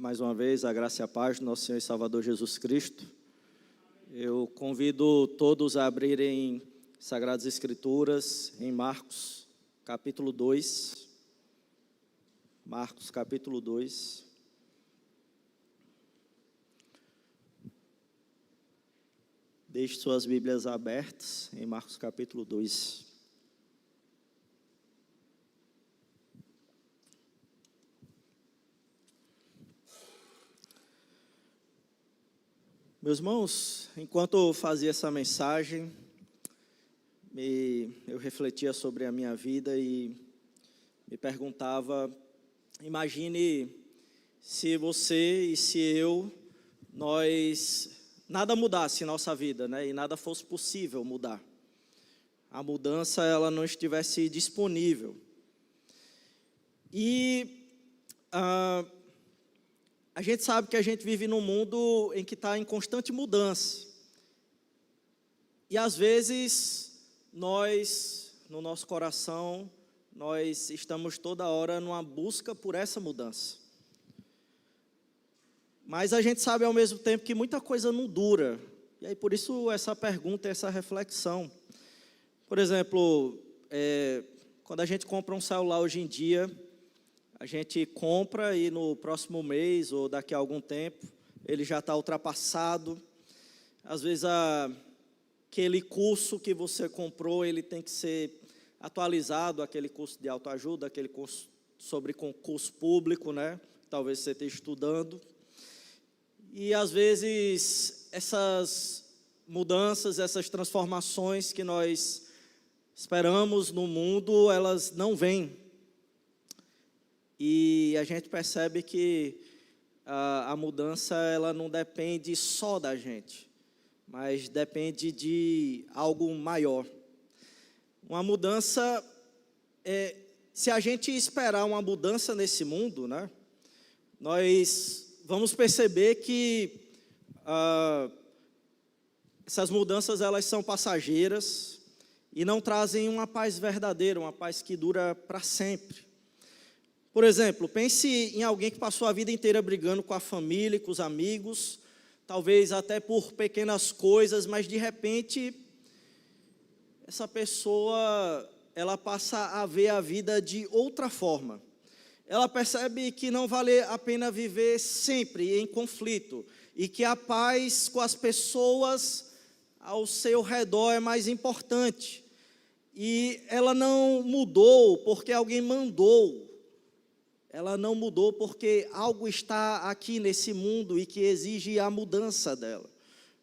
Mais uma vez, a graça e a paz do nosso Senhor e Salvador Jesus Cristo. Eu convido todos a abrirem Sagradas Escrituras em Marcos, capítulo 2. Marcos, capítulo 2. Deixe suas Bíblias abertas em Marcos, capítulo 2. Meus irmãos, enquanto eu fazia essa mensagem, eu refletia sobre a minha vida e me perguntava, imagine se você e se eu, nada mudasse em nossa vida, né? E nada fosse possível mudar. A mudança, ela não estivesse disponível. E a gente sabe que a gente vive num mundo em que está em constante mudança. E às vezes, nós, no nosso coração, nós estamos toda hora numa busca por essa mudança. Mas a gente sabe ao mesmo tempo que muita coisa não dura. E aí por isso essa pergunta, essa reflexão. Por exemplo, quando a gente compra um celular hoje em dia, a gente compra e no próximo mês ou daqui a algum tempo, ele já está ultrapassado. Às vezes, aquele curso que você comprou, ele tem que ser atualizado, aquele curso de autoajuda, aquele curso sobre concurso público, né? Talvez você esteja estudando. E, às vezes, essas mudanças, essas transformações que nós esperamos no mundo, elas não vêm. E a gente percebe que a mudança, ela não depende só da gente, mas depende de algo maior. Uma mudança, se a gente esperar uma mudança nesse mundo, né, nós vamos perceber que essas mudanças, elas são passageiras e não trazem uma paz verdadeira, uma paz que dura para sempre. Por exemplo, pense em alguém que passou a vida inteira brigando com a família, com os amigos, talvez até por pequenas coisas, mas de repente, essa pessoa, ela passa a ver a vida de outra forma. Ela percebe que não vale a pena viver sempre em conflito e que a paz com as pessoas ao seu redor é mais importante. E ela não mudou porque alguém mandou. Ela não mudou porque algo está aqui nesse mundo e que exige a mudança dela,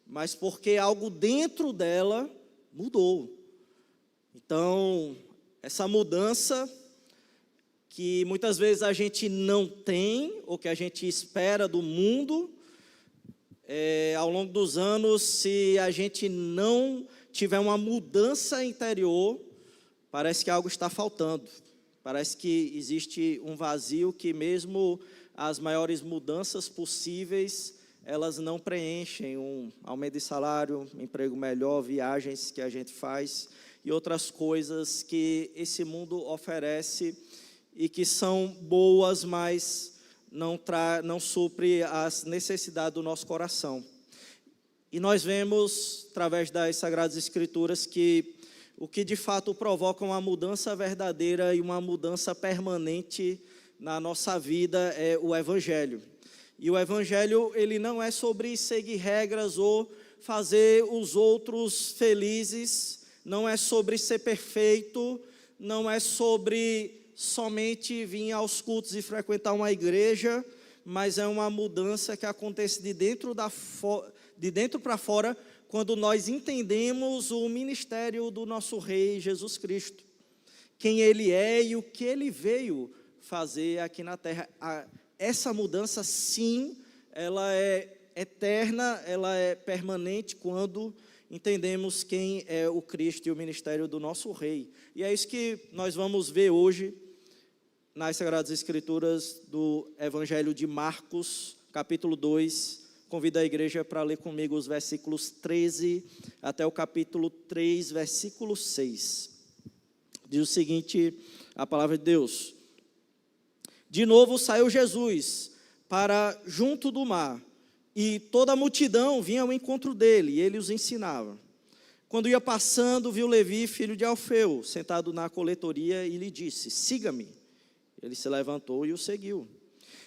mas porque algo dentro dela mudou. Então, essa mudança que muitas vezes a gente não tem, ou que a gente espera do mundo, ao longo dos anos, se a gente não tiver uma mudança interior, parece que algo está faltando. Parece que existe um vazio que mesmo as maiores mudanças possíveis, elas não preenchem um aumento de salário, um emprego melhor, viagens que a gente faz e outras coisas que esse mundo oferece e que são boas, mas não supre as necessidades do nosso coração. E nós vemos, através das Sagradas Escrituras, que o que de fato provoca uma mudança verdadeira e uma mudança permanente na nossa vida é o Evangelho. E o Evangelho, ele não é sobre seguir regras ou fazer os outros felizes, não é sobre ser perfeito, não é sobre somente vir aos cultos e frequentar uma igreja, mas é uma mudança que acontece de dentro para fora, quando nós entendemos o ministério do nosso Rei Jesus Cristo, quem Ele é e o que Ele veio fazer aqui na terra. Essa mudança, sim, ela é eterna, ela é permanente quando entendemos quem é o Cristo e o ministério do nosso Rei. E é isso que nós vamos ver hoje nas Sagradas Escrituras do Evangelho de Marcos, capítulo 2, Convido a igreja para ler comigo os versículos 13 até o capítulo 3, versículo 6. Diz o seguinte, a palavra de Deus. De novo saiu Jesus para junto do mar, e toda a multidão vinha ao encontro dele, e ele os ensinava. Quando ia passando, viu Levi, filho de Alfeu, sentado na coletoria, e lhe disse: siga-me. Ele se levantou e o seguiu.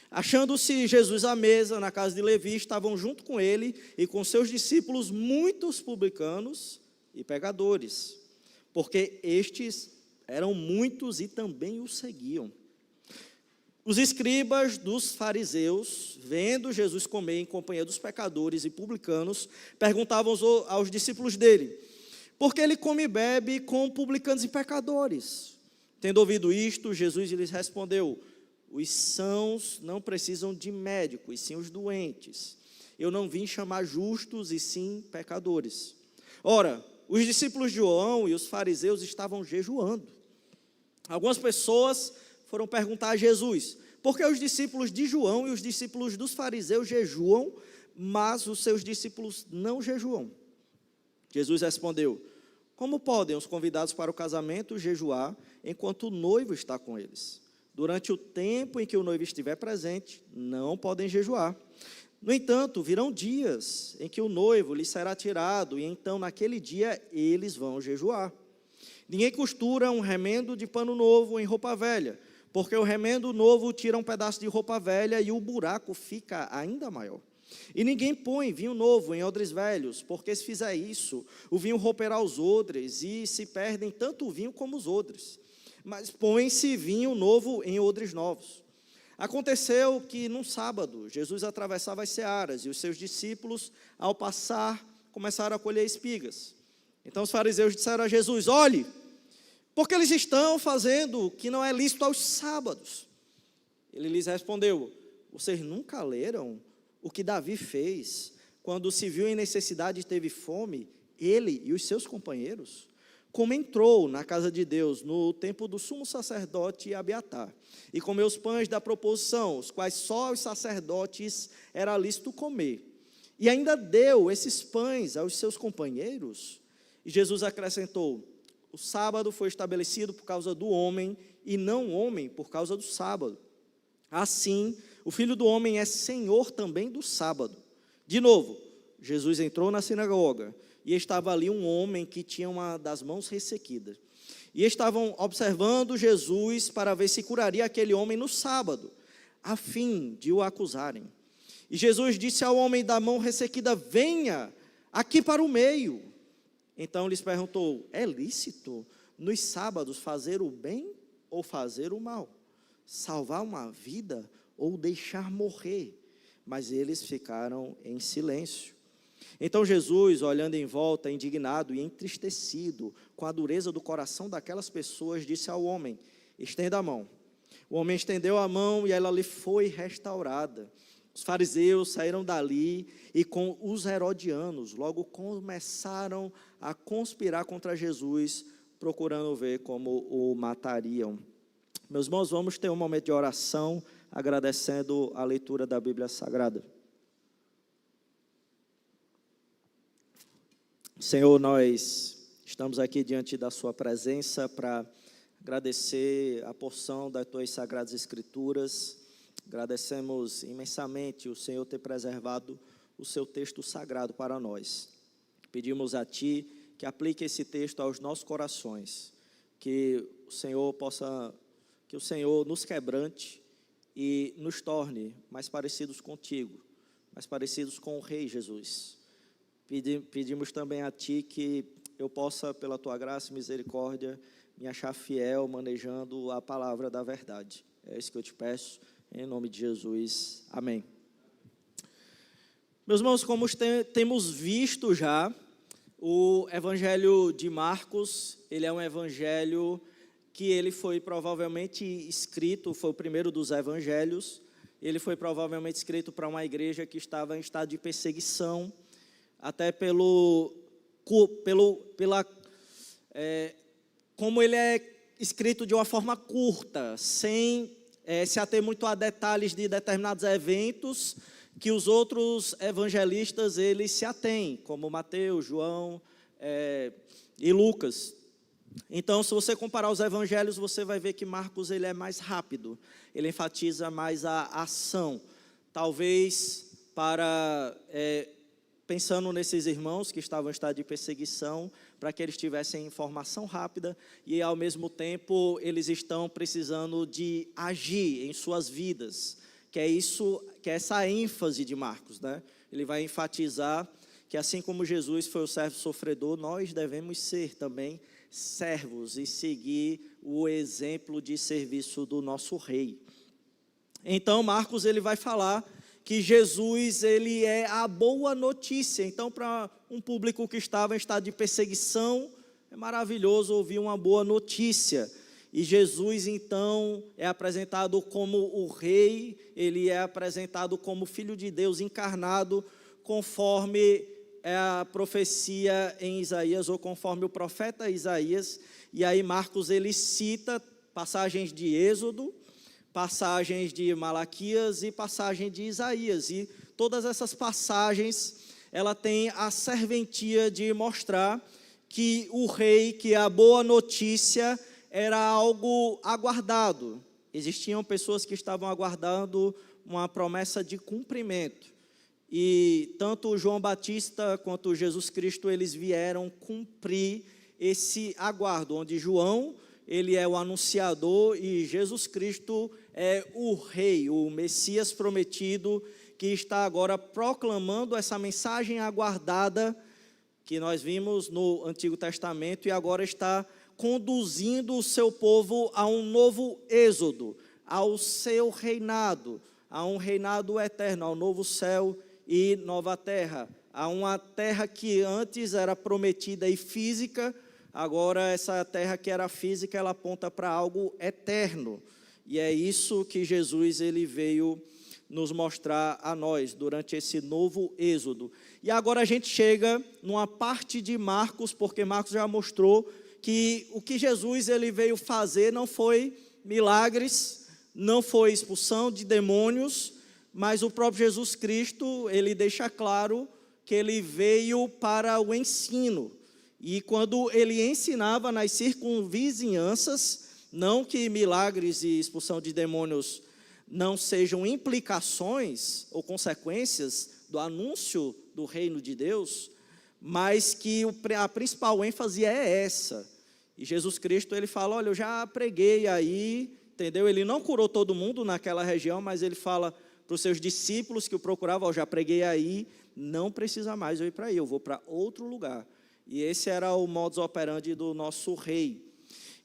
Achando-se Jesus à mesa, na casa de Levi, estavam junto com ele e com seus discípulos muitos publicanos e pecadores, porque estes eram muitos e também o seguiam. Os escribas dos fariseus, vendo Jesus comer em companhia dos pecadores e publicanos, perguntavam aos discípulos dele: por que ele come e bebe com publicanos e pecadores? Tendo ouvido isto, Jesus lhes respondeu: os sãos não precisam de médico, e sim os doentes. Eu não vim chamar justos, e sim pecadores. Ora, os discípulos de João e os fariseus estavam jejuando. Algumas pessoas foram perguntar a Jesus: por que os discípulos de João e os discípulos dos fariseus jejuam, mas os seus discípulos não jejuam? Jesus respondeu: como podem os convidados para o casamento jejuar enquanto o noivo está com eles? Durante o tempo em que o noivo estiver presente, não podem jejuar. No entanto, virão dias em que o noivo lhes será tirado, e então naquele dia eles vão jejuar. Ninguém costura um remendo de pano novo em roupa velha, porque o remendo novo tira um pedaço de roupa velha e o buraco fica ainda maior. E ninguém põe vinho novo em odres velhos, porque se fizer isso, o vinho romperá os odres, e se perdem tanto o vinho como os odres. Mas põe-se vinho novo em odres novos. Aconteceu que, num sábado, Jesus atravessava as searas, e os seus discípulos, ao passar, começaram a colher espigas. Então os fariseus disseram a Jesus: olhe, porque eles estão fazendo o que não é lícito aos sábados. Ele lhes respondeu: vocês nunca leram o que Davi fez, quando se viu em necessidade e teve fome, ele e os seus companheiros? Como entrou na casa de Deus no tempo do sumo sacerdote Abiatar, e comeu os pães da proposição, os quais só os sacerdotes era lícito comer, e ainda deu esses pães aos seus companheiros? E Jesus acrescentou: o sábado foi estabelecido por causa do homem, e não o homem por causa do sábado. Assim, o Filho do Homem é Senhor também do sábado. De novo, Jesus entrou na sinagoga, e estava ali um homem que tinha uma das mãos ressequida. E estavam observando Jesus para ver se curaria aquele homem no sábado, a fim de o acusarem. E Jesus disse ao homem da mão ressequida: venha aqui para o meio. Então lhes perguntou: é lícito nos sábados fazer o bem ou fazer o mal? Salvar uma vida ou deixar morrer? Mas eles ficaram em silêncio. Então Jesus, olhando em volta, indignado e entristecido com a dureza do coração daquelas pessoas, disse ao homem: estenda a mão. O homem estendeu a mão e ela lhe foi restaurada. Os fariseus saíram dali e com os herodianos logo começaram a conspirar contra Jesus, procurando ver como o matariam. Meus irmãos, vamos ter um momento de oração, agradecendo a leitura da Bíblia Sagrada. Senhor, nós estamos aqui diante da sua presença para agradecer a porção das tuas sagradas escrituras. Agradecemos imensamente o Senhor ter preservado o seu texto sagrado para nós. Pedimos a ti que aplique esse texto aos nossos corações, que o Senhor nos quebrante e nos torne mais parecidos contigo, mais parecidos com o Rei Jesus. Pedimos também a ti que eu possa, pela tua graça e misericórdia, me achar fiel manejando a palavra da verdade. É isso que eu te peço, em nome de Jesus. Amém. Meus irmãos, como temos visto já, o Evangelho de Marcos, ele é um evangelho que ele foi provavelmente escrito, foi o primeiro dos evangelhos, ele foi provavelmente escrito para uma igreja que estava em estado de perseguição, até como ele é escrito de uma forma curta, sem se ater muito a detalhes de determinados eventos que os outros evangelistas eles se atêm, como Mateus, João e Lucas. Então, se você comparar os evangelhos, você vai ver que Marcos ele é mais rápido, ele enfatiza mais a ação. talvez pensando nesses irmãos que estavam em estado de perseguição, para que eles tivessem informação rápida e, ao mesmo tempo, eles estão precisando de agir em suas vidas, que é essa ênfase de Marcos, né? Ele vai enfatizar que, assim como Jesus foi o servo sofredor, nós devemos ser também servos e seguir o exemplo de serviço do nosso rei. Então, Marcos ele vai falar que Jesus ele é a boa notícia. Então, para um público que estava em estado de perseguição, é maravilhoso ouvir uma boa notícia. E Jesus, então, é apresentado como o rei, ele é apresentado como Filho de Deus encarnado, conforme a profecia em Isaías, ou conforme o profeta Isaías. E aí Marcos ele cita passagens de Êxodo, passagens de Malaquias e passagem de Isaías. E todas essas passagens, ela tem a serventia de mostrar que o rei, que a boa notícia era algo aguardado. Existiam pessoas que estavam aguardando uma promessa de cumprimento. E tanto João Batista quanto Jesus Cristo, eles vieram cumprir esse aguardo, onde João, ele é o anunciador e Jesus Cristo é o rei, o Messias prometido, que está agora proclamando essa mensagem aguardada que nós vimos no Antigo Testamento e agora está conduzindo o seu povo a um novo êxodo, ao seu reinado, a um reinado eterno, ao novo céu e nova terra, a uma terra que antes era prometida e física, agora essa terra que era física, ela aponta para algo eterno. E é isso que Jesus ele veio nos mostrar a nós durante esse novo êxodo. E agora a gente chega numa parte de Marcos, porque Marcos já mostrou que o que Jesus ele veio fazer não foi milagres, não foi expulsão de demônios, mas o próprio Jesus Cristo, ele deixa claro que ele veio para o ensino. E quando ele ensinava nas circunvizinhanças, não que milagres e expulsão de demônios não sejam implicações ou consequências do anúncio do reino de Deus, mas que a principal ênfase é essa. E Jesus Cristo, ele fala, olha, eu já preguei aí, entendeu? Ele não curou todo mundo naquela região, mas ele fala para os seus discípulos que o procuravam, eu já preguei aí, não precisa mais eu ir para aí, eu vou para outro lugar. E esse era o modus operandi do nosso rei.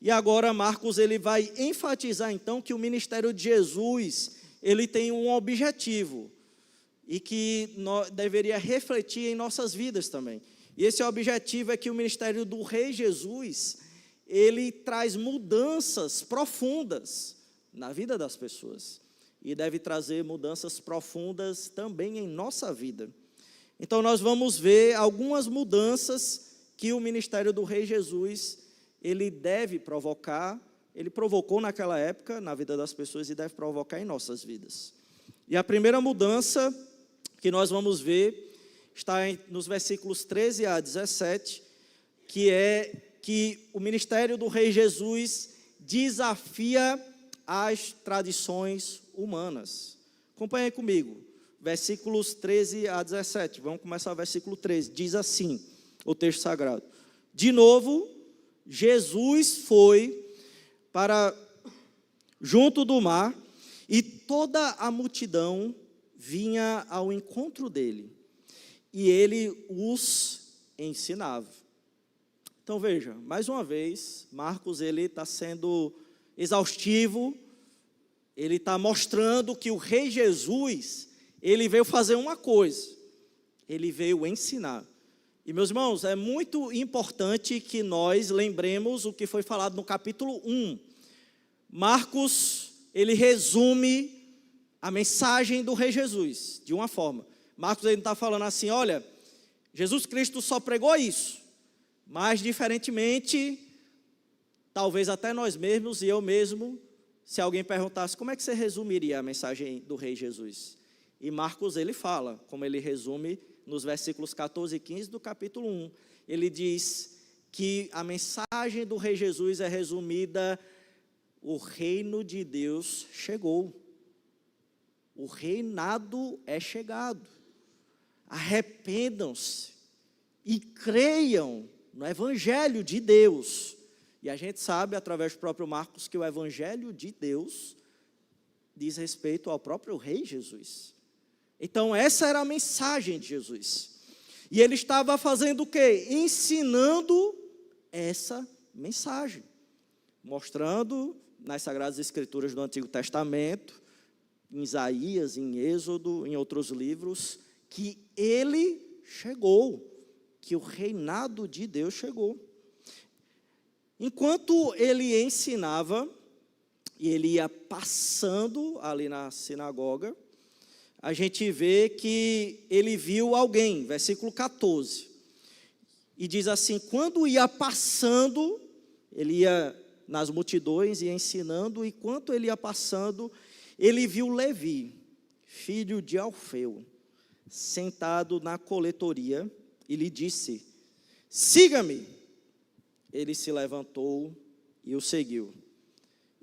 E agora Marcos ele vai enfatizar então que o ministério de Jesus, ele tem um objetivo e que deveria refletir em nossas vidas também. E esse objetivo é que o ministério do rei Jesus, ele traz mudanças profundas na vida das pessoas e deve trazer mudanças profundas também em nossa vida. Então nós vamos ver algumas mudanças que o ministério do rei Jesus, ele deve provocar, ele provocou naquela época na vida das pessoas e deve provocar em nossas vidas. E a primeira mudança que nós vamos ver está nos versículos 13 a 17, que é que o ministério do rei Jesus desafia as tradições humanas. Acompanhem comigo, versículos 13 a 17, vamos começar o versículo 13, diz assim, o texto sagrado. De novo, Jesus foi para junto do mar e toda a multidão vinha ao encontro dele e ele os ensinava. Então veja, mais uma vez, Marcos ele está sendo exaustivo, ele está mostrando que o rei Jesus, ele veio fazer uma coisa, ele veio ensinar. E meus irmãos, é muito importante que nós lembremos o que foi falado no capítulo 1. Marcos, ele resume a mensagem do rei Jesus, de uma forma. Marcos ele está falando assim, olha, Jesus Cristo só pregou isso, mas diferentemente, talvez até nós mesmos e eu mesmo, se alguém perguntasse, como é que você resumiria a mensagem do rei Jesus? E Marcos ele fala, como ele resume nos versículos 14 e 15 do capítulo 1. Ele diz que a mensagem do rei Jesus é resumida, o reino de Deus chegou. o reinado é chegado. Arrependam-se e creiam no Evangelho de Deus. E a gente sabe, através do próprio Marcos, que o Evangelho de Deus diz respeito ao próprio Rei Jesus. Então, essa era a mensagem de Jesus. E ele estava fazendo o quê? Ensinando essa mensagem. Mostrando nas Sagradas Escrituras do Antigo Testamento, em Isaías, em Êxodo, em outros livros, que ele chegou, que o reinado de Deus chegou. Enquanto ele ensinava, e ele ia passando ali na sinagoga, a gente vê que ele viu alguém, versículo 14, e diz assim, quando ia passando, ele ia nas multidões e ensinando, e enquanto ele ia passando, ele viu Levi, filho de Alfeu, sentado na coletoria, e lhe disse, siga-me. Ele se levantou e o seguiu.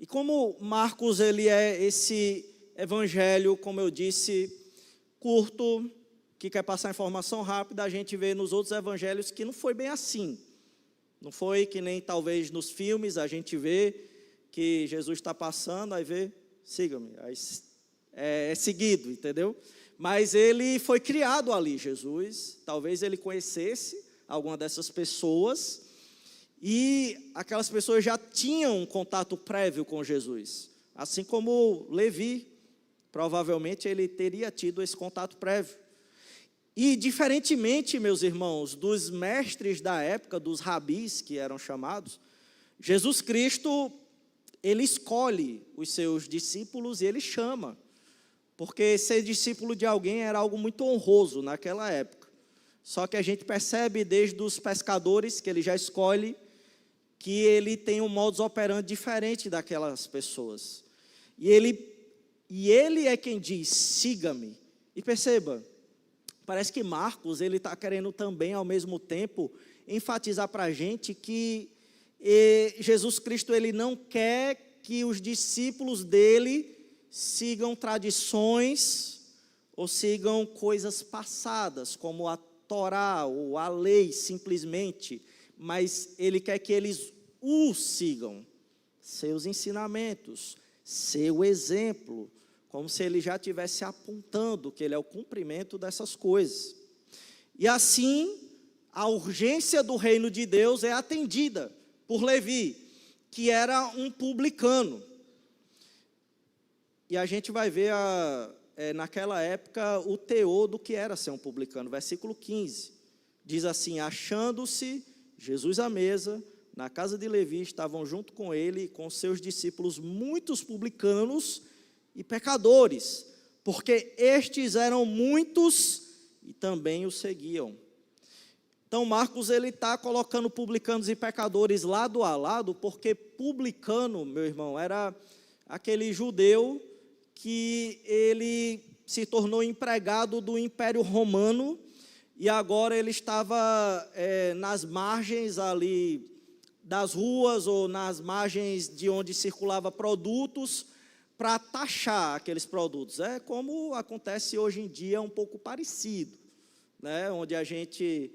E como Marcos, ele é esse evangelho, como eu disse, curto, que quer passar informação rápida, a gente vê nos outros evangelhos que não foi bem assim. Não foi que nem talvez nos filmes a gente vê que Jesus está passando, aí vê, siga-me, aí é seguido, entendeu? Mas ele foi criado ali, Jesus, talvez ele conhecesse alguma dessas pessoas, e aquelas pessoas já tinham um contato prévio com Jesus, assim como Levi, provavelmente ele teria tido esse contato prévio. E diferentemente, meus irmãos, dos mestres da época, dos rabis que eram chamados, Jesus Cristo, ele escolhe os seus discípulos e ele chama, porque ser discípulo de alguém era algo muito honroso naquela época. Só que a gente percebe desde os pescadores que ele já escolhe, que ele tem um modus operandi diferente daquelas pessoas. E ele é quem diz, siga-me. E perceba, parece que Marcos, ele está querendo também, ao mesmo tempo, enfatizar para a gente que Jesus Cristo, ele não quer que os discípulos dele sigam tradições ou sigam coisas passadas, como a Torá ou a lei, simplesmente, mas ele quer que eles o sigam, seus ensinamentos, seu exemplo, como se ele já estivesse apontando que ele é o cumprimento dessas coisas. E assim, a urgência do reino de Deus é atendida por Levi, que era um publicano. E a gente vai ver, naquela época, o teor do que era ser um publicano. Versículo 15, diz assim, achando-se Jesus à mesa, na casa de Levi, estavam junto com ele e com seus discípulos muitos publicanos e pecadores, porque estes eram muitos e também o seguiam. Então Marcos, ele está colocando publicanos e pecadores lado a lado, porque publicano, meu irmão, era aquele judeu que ele se tornou empregado do Império Romano, e agora ele estava nas margens ali das ruas ou nas margens de onde circulava produtos para taxar aqueles produtos. É como acontece hoje em dia, um pouco parecido, né? Onde a gente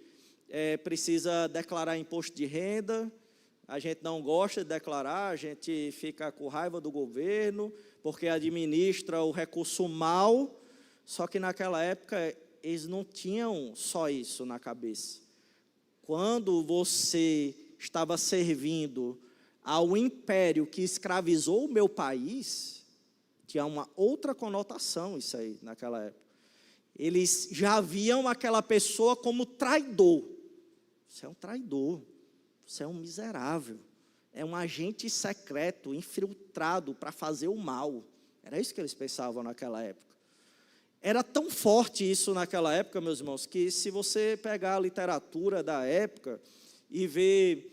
precisa declarar imposto de renda, a gente não gosta de declarar, a gente fica com raiva do governo, porque administra o recurso mal, só que naquela época eles não tinham só isso na cabeça. Quando você estava servindo ao império que escravizou o meu país, tinha uma outra conotação isso aí naquela época. Eles já viam aquela pessoa como traidor. Você é um traidor, você é um miserável, é um agente secreto, infiltrado para fazer o mal. Era isso que eles pensavam naquela época. Era tão forte isso naquela época, meus irmãos, que se você pegar a literatura da época e ver,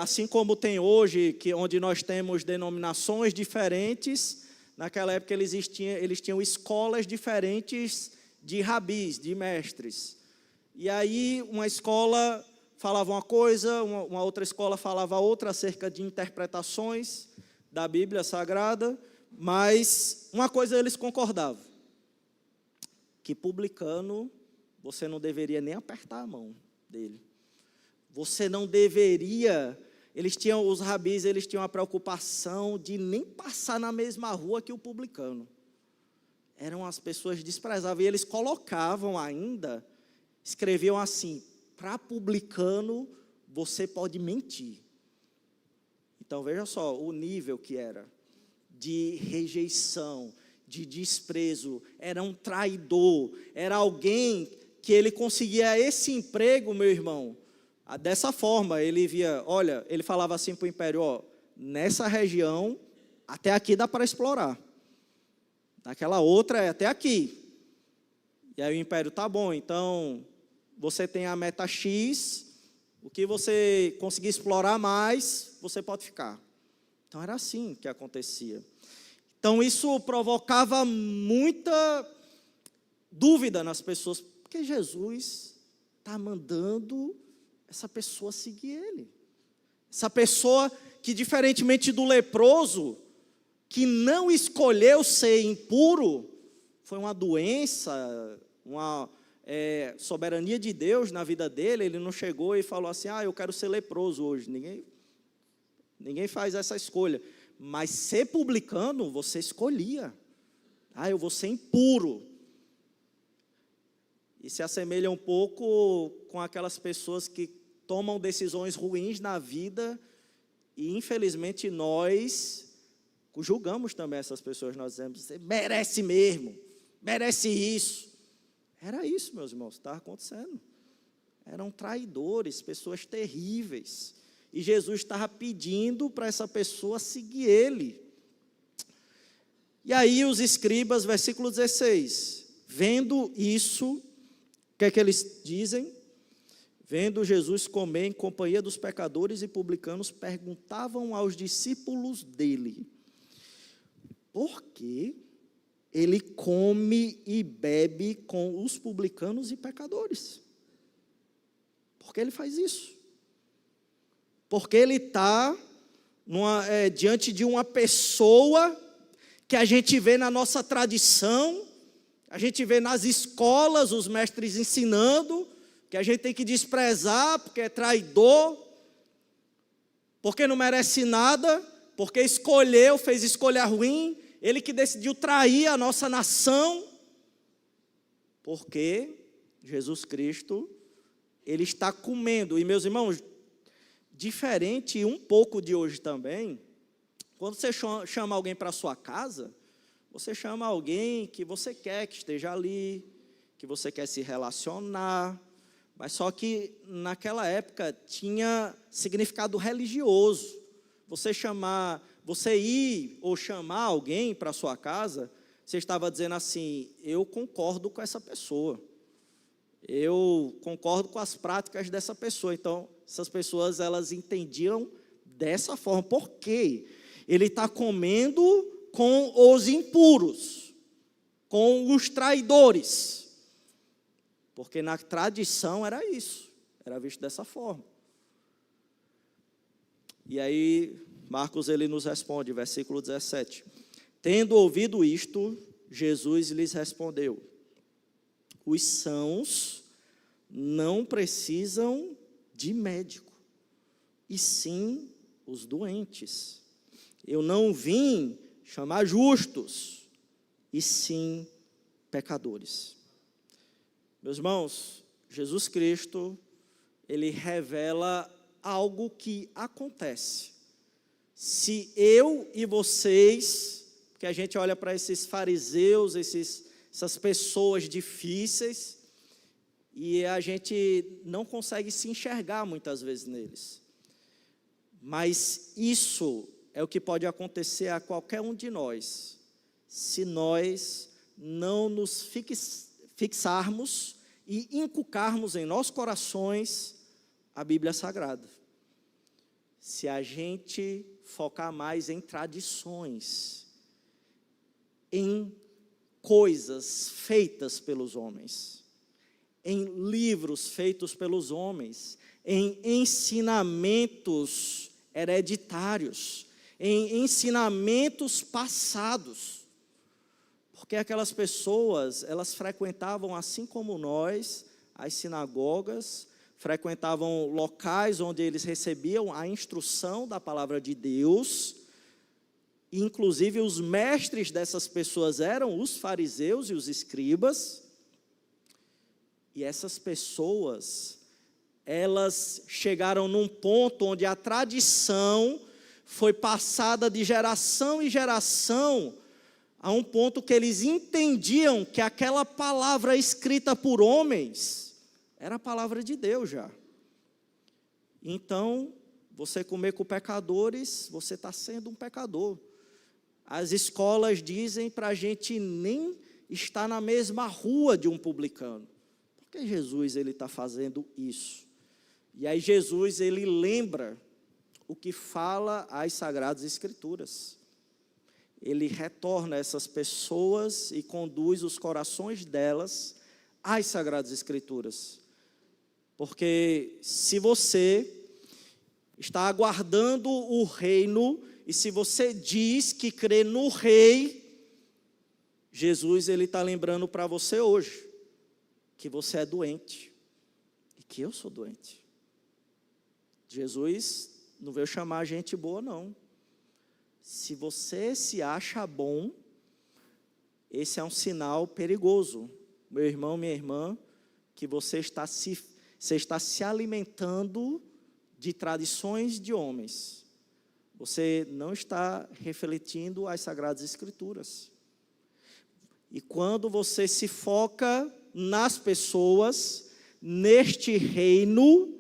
assim como tem hoje, onde nós temos denominações diferentes, naquela época eles tinham escolas diferentes de rabis, de mestres. E aí uma escola falava uma coisa, uma outra escola falava outra acerca de interpretações da Bíblia Sagrada, mas uma coisa eles concordavam, que publicano, você não deveria nem apertar a mão dele. Você não deveria, os rabis, eles tinham a preocupação de nem passar na mesma rua que o publicano. Eram as pessoas desprezáveis, e eles colocavam ainda, escreviam assim: para publicano, você pode mentir. Então, veja só o nível que era de rejeição, de desprezo. Era um traidor, era alguém que ele conseguia esse emprego, meu irmão, dessa forma. Ele via, olha, ele falava assim para o império: ó, nessa região, até aqui dá para explorar. Naquela outra é até aqui. E aí o império: tá bom, então você tem a meta X, o que você conseguir explorar mais, você pode ficar. Então era assim que acontecia. Então isso provocava muita dúvida nas pessoas, porque Jesus está mandando essa pessoa seguir ele. Essa pessoa que, diferentemente do leproso, que não escolheu ser impuro, foi uma doença, uma soberania de Deus na vida dele. Ele não chegou e falou assim: eu quero ser leproso hoje. Ninguém faz essa escolha. Mas ser publicano, você escolhia. Eu vou ser impuro. E se assemelha um pouco com aquelas pessoas que tomam decisões ruins na vida, e infelizmente nós julgamos também essas pessoas. Nós dizemos: você merece mesmo, merece isso. Era isso, meus irmãos, estava acontecendo. Eram traidores, pessoas terríveis. E Jesus estava pedindo para essa pessoa seguir ele. E aí os escribas, versículo 16, vendo isso, o que é que eles dizem? Vendo Jesus comer em companhia dos pecadores e publicanos, perguntavam aos discípulos dele: por que ele come e bebe com os publicanos e pecadores? Por que ele faz isso? Porque ele está diante de uma pessoa que a gente vê na nossa tradição, a gente vê nas escolas os mestres ensinando, que a gente tem que desprezar porque é traidor, porque não merece nada, porque fez escolha ruim, ele que decidiu trair a nossa nação. Porque Jesus Cristo, ele está comendo. E, meus irmãos, diferente um pouco de hoje também, quando você chama alguém para a sua casa, você chama alguém que você quer que esteja ali, que você quer se relacionar, mas só que naquela época tinha significado religioso. Você ir ou chamar alguém para a sua casa, você estava dizendo assim: eu concordo com essa pessoa, eu concordo com as práticas dessa pessoa. Então, essas pessoas, elas entendiam dessa forma. Por quê? Ele está comendo com os impuros, com os traidores. Porque na tradição era isso, era visto dessa forma. E aí, Marcos, ele nos responde, versículo 17. Tendo ouvido isto, Jesus lhes respondeu: os sãos não precisam de médico, e sim os doentes. Eu não vim chamar justos, e sim pecadores. Meus irmãos, Jesus Cristo, ele revela algo que acontece. Se eu e vocês, porque a gente olha para esses fariseus, essas pessoas difíceis, e a gente não consegue se enxergar muitas vezes neles. Mas isso é o que pode acontecer a qualquer um de nós, se nós não nos fixarmos e inculcarmos em nossos corações a Bíblia Sagrada. Se a gente focar mais em tradições, em coisas feitas pelos homens, em livros feitos pelos homens, em ensinamentos hereditários, em ensinamentos passados. Porque aquelas pessoas, elas frequentavam, assim como nós, as sinagogas, frequentavam locais onde eles recebiam a instrução da palavra de Deus. Inclusive, os mestres dessas pessoas eram os fariseus e os escribas. E essas pessoas, elas chegaram num ponto onde a tradição foi passada de geração em geração, a um ponto que eles entendiam que aquela palavra escrita por homens era a palavra de Deus já. Então, você comer com pecadores, você está sendo um pecador. As escolas dizem para a gente nem estar na mesma rua de um publicano. Por que Jesus está fazendo isso? E aí Jesus, ele lembra o que fala as Sagradas Escrituras. Ele retorna essas pessoas e conduz os corações delas às Sagradas Escrituras. Porque se você está aguardando o reino, e se você diz que crê no rei, Jesus, ele está lembrando para você hoje, que você é doente, e que eu sou doente. Jesus não veio chamar gente boa, não. Se você se acha bom, esse é um sinal perigoso. Meu irmão, minha irmã, que você está se alimentando de tradições de homens. Você não está refletindo as Sagradas Escrituras. E quando você se foca nas pessoas, neste reino,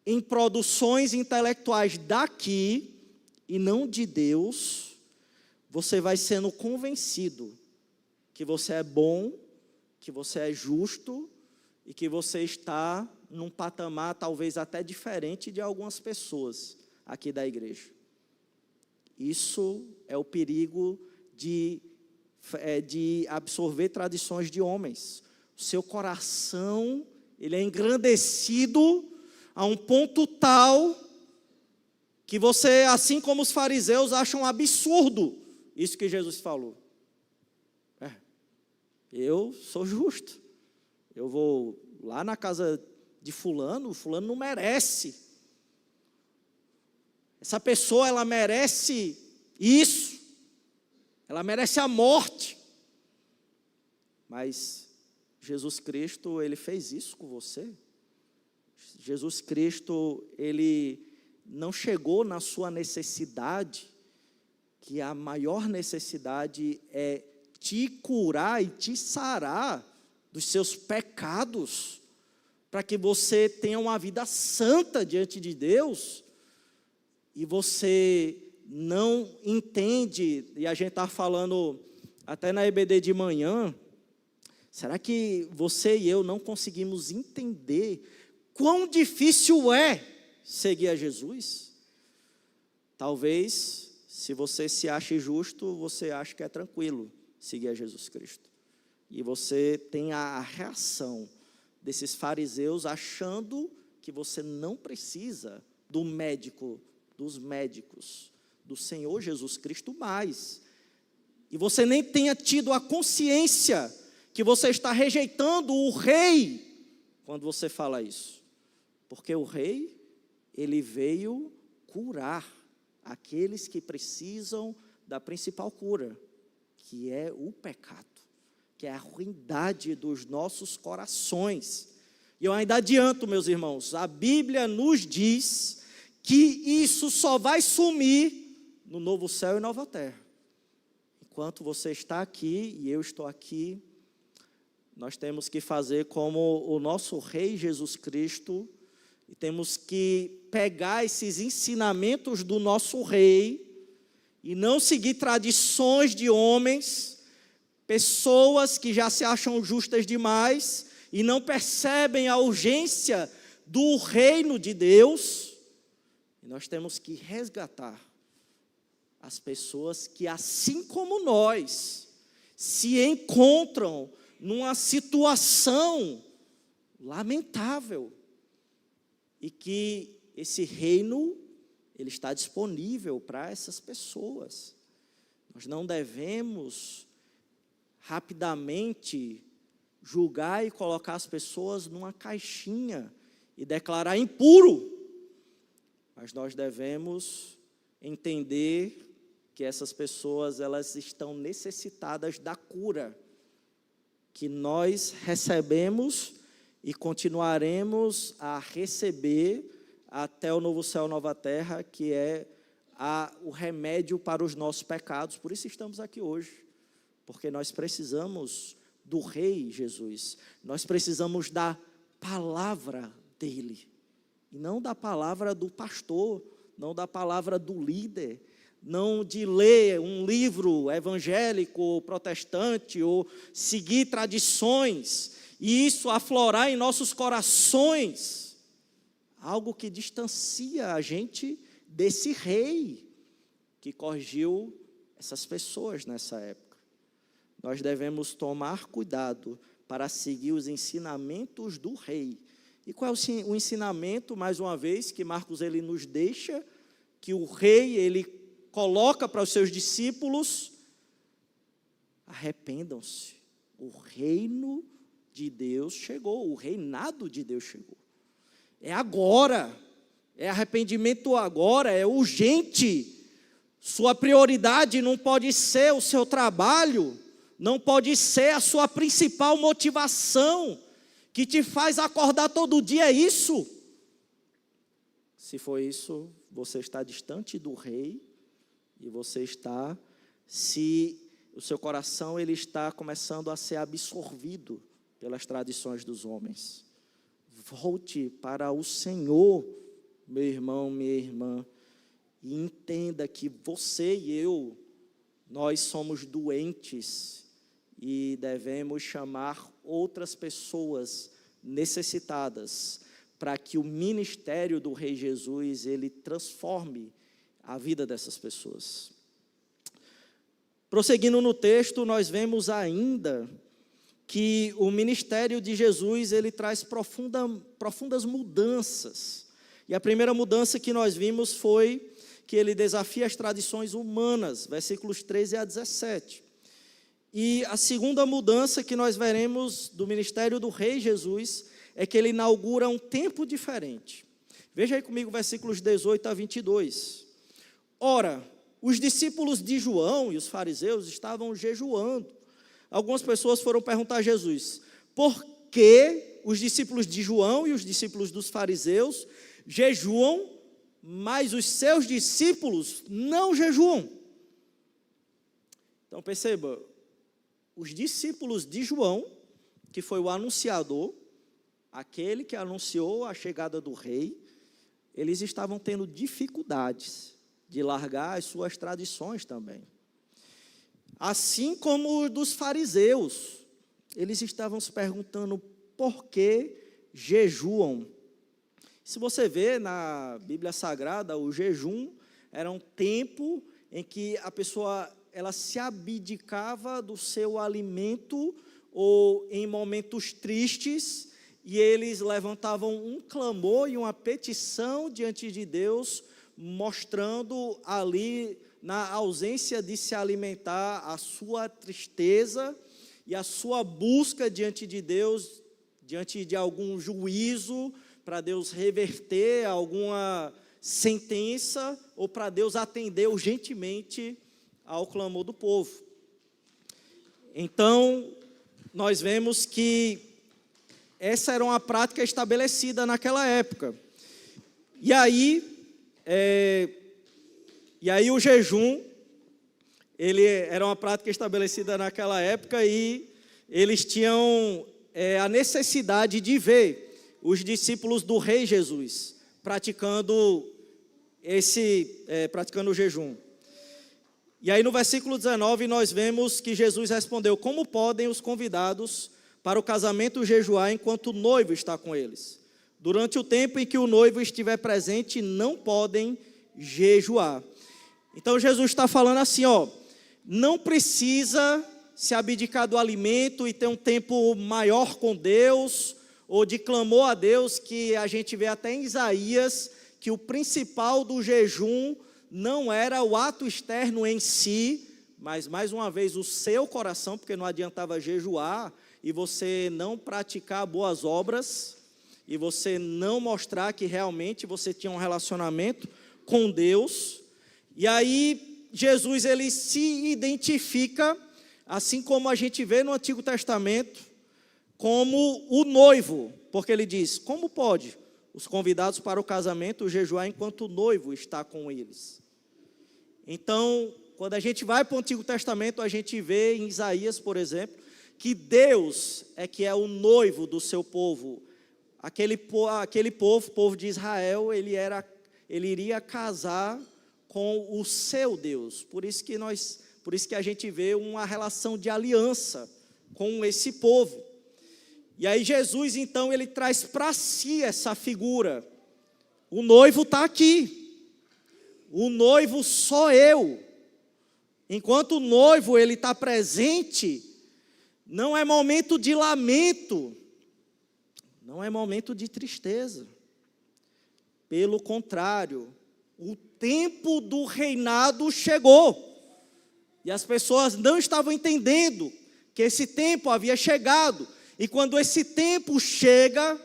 em produções intelectuais daqui, e não de Deus, você vai sendo convencido que você é bom, que você é justo, e que você está num patamar talvez até diferente de algumas pessoas aqui da igreja. Isso é o perigo de absorver tradições de homens. O seu coração, ele é engrandecido a um ponto tal que você, assim como os fariseus, acham absurdo isso que Jesus falou. Eu sou justo. Eu vou lá na casa de fulano, fulano não merece. Essa pessoa, ela merece isso. Ela merece a morte. Mas Jesus Cristo, ele fez isso com você. Jesus Cristo, ele não chegou na sua necessidade, que a maior necessidade é te curar e te sarar dos seus pecados, para que você tenha uma vida santa diante de Deus. E você não entende, e a gente está falando até na EBD de manhã, será que você e eu não conseguimos entender quão difícil é seguir a Jesus? Talvez, se você se acha justo, você acha que é tranquilo seguir a Jesus Cristo. E você tem a reação desses fariseus achando que você não precisa do médico, dos médicos, do Senhor Jesus Cristo mais. E você nem tenha tido a consciência que você está rejeitando o rei quando você fala isso. Porque o rei, ele veio curar aqueles que precisam da principal cura, que é o pecado, que é a ruindade dos nossos corações. E eu ainda adianto, meus irmãos, a Bíblia nos diz que isso só vai sumir no novo céu e nova terra. Enquanto você está aqui e eu estou aqui, nós temos que fazer como o nosso Rei Jesus Cristo, e temos que pegar esses ensinamentos do nosso Rei e não seguir tradições de homens, pessoas que já se acham justas demais e não percebem a urgência do reino de Deus. E nós temos que resgatar as pessoas que, assim como nós, se encontram numa situação lamentável, e que esse reino, ele está disponível para essas pessoas. Nós não devemos rapidamente julgar e colocar as pessoas numa caixinha e declarar impuro. Mas nós devemos entender que essas pessoas, elas estão necessitadas da cura que nós recebemos e continuaremos a receber até o novo céu, nova terra, que é o remédio para os nossos pecados. Por isso estamos aqui hoje, porque nós precisamos do Rei Jesus, nós precisamos da palavra dele, e não da palavra do pastor, não da palavra do líder, não de ler um livro evangélico ou protestante, ou seguir tradições, e isso aflorar em nossos corações, algo que distancia a gente desse rei que corrigiu essas pessoas nessa época. Nós devemos tomar cuidado para seguir os ensinamentos do rei. E qual é o ensinamento, mais uma vez, que Marcos ele nos deixa, que o rei ele coloca para os seus discípulos? Arrependam-se, o reino de Deus chegou, o reinado de Deus chegou. É agora, é arrependimento agora, é urgente. Sua prioridade não pode ser o seu trabalho, não pode ser a sua principal motivação, que te faz acordar todo dia, é isso. Se for isso, você está distante do rei, e você está, se o seu coração ele está começando a ser absorvido pelas tradições dos homens. Volte para o Senhor, meu irmão, minha irmã, e entenda que você e eu, nós somos doentes e devemos chamar outras pessoas necessitadas para que o ministério do Rei Jesus, ele transforme a vida dessas pessoas. Prosseguindo no texto, nós vemos ainda que o ministério de Jesus, ele traz profundas mudanças. E a primeira mudança que nós vimos foi que ele desafia as tradições humanas, versículos 13 a 17. E a segunda mudança que nós veremos do ministério do Rei Jesus é que ele inaugura um tempo diferente. Veja aí comigo versículos 18 a 22. Ora, os discípulos de João e os fariseus estavam jejuando. Algumas pessoas foram perguntar a Jesus: por que os discípulos de João e os discípulos dos fariseus jejuam, mas os seus discípulos não jejuam? Então perceba, os discípulos de João, que foi o anunciador, aquele que anunciou a chegada do rei, eles estavam tendo dificuldades de largar as suas tradições também. Assim como os dos fariseus, eles estavam se perguntando por que jejuam. Se você vê na Bíblia Sagrada, o jejum era um tempo em que a pessoa ela se abdicava do seu alimento ou em momentos tristes, e eles levantavam um clamor e uma petição diante de Deus, mostrando ali, na ausência de se alimentar, a sua tristeza e a sua busca diante de Deus, diante de algum juízo, para Deus reverter alguma sentença, ou para Deus atender urgentemente ao clamor do povo. Então, nós vemos que essa era uma prática estabelecida naquela época. E aí o jejum, ele era uma prática estabelecida naquela época, e eles tinham a necessidade de ver os discípulos do Rei Jesus praticando o jejum. E aí no versículo 19 nós vemos que Jesus respondeu: como podem os convidados para o casamento jejuar enquanto o noivo está com eles? Durante o tempo em que o noivo estiver presente, não podem jejuar. Então Jesus está falando assim, não precisa se abdicar do alimento e ter um tempo maior com Deus, ou de clamor a Deus, que a gente vê até em Isaías, que o principal do jejum não era o ato externo em si, mas mais uma vez o seu coração, porque não adiantava jejuar e você não praticar boas obras, e você não mostrar que realmente você tinha um relacionamento com Deus. E aí Jesus ele se identifica, assim como a gente vê no Antigo Testamento, como o noivo, porque ele diz: como pode os convidados para o casamento jejuar enquanto o noivo está com eles? Então, quando a gente vai para o Antigo Testamento, a gente vê em Isaías, por exemplo, que Deus é que é o noivo do seu povo. Aquele povo de Israel, ele iria casar com o seu Deus. Por isso que a gente vê uma relação de aliança com esse povo. E aí Jesus, então, ele traz para si essa figura. O noivo está aqui. O noivo sou eu. Enquanto o noivo ele está presente, não é momento de lamento, não é momento de tristeza. Pelo contrário, o tempo do reinado chegou. E as pessoas não estavam entendendo que esse tempo havia chegado. E quando esse tempo chega,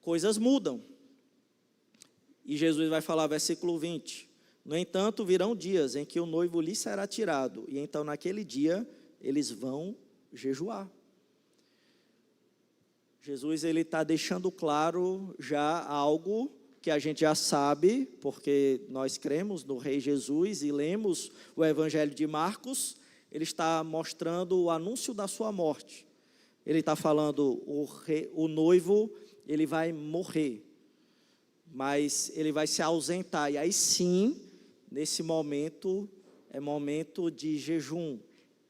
coisas mudam. E Jesus vai falar, versículo 20. No entanto, virão dias em que o noivo lhe será tirado, e então naquele dia eles vão jejuar. Jesus ele está deixando claro já algo que a gente já sabe, porque nós cremos no Rei Jesus e lemos o Evangelho de Marcos. Ele está mostrando o anúncio da sua morte. Ele está falando, o noivo ele vai morrer, mas ele vai se ausentar, e aí sim, nesse momento, é momento de jejum,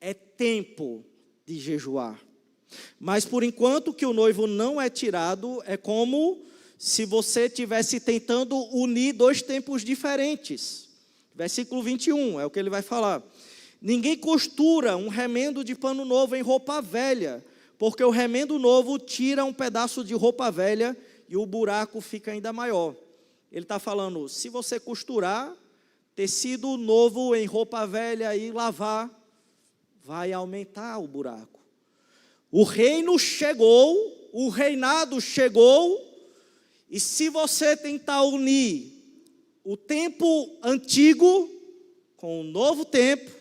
é tempo de jejuar. Mas por enquanto que o noivo não é tirado, é como se você estivesse tentando unir dois tempos diferentes. Versículo 21, é o que ele vai falar. Ninguém costura um remendo de pano novo em roupa velha, porque o remendo novo tira um pedaço de roupa velha e o buraco fica ainda maior. Ele está falando, se você costurar tecido novo em roupa velha e lavar, vai aumentar o buraco. O reino chegou, o reinado chegou, e se você tentar unir o tempo antigo com o novo tempo,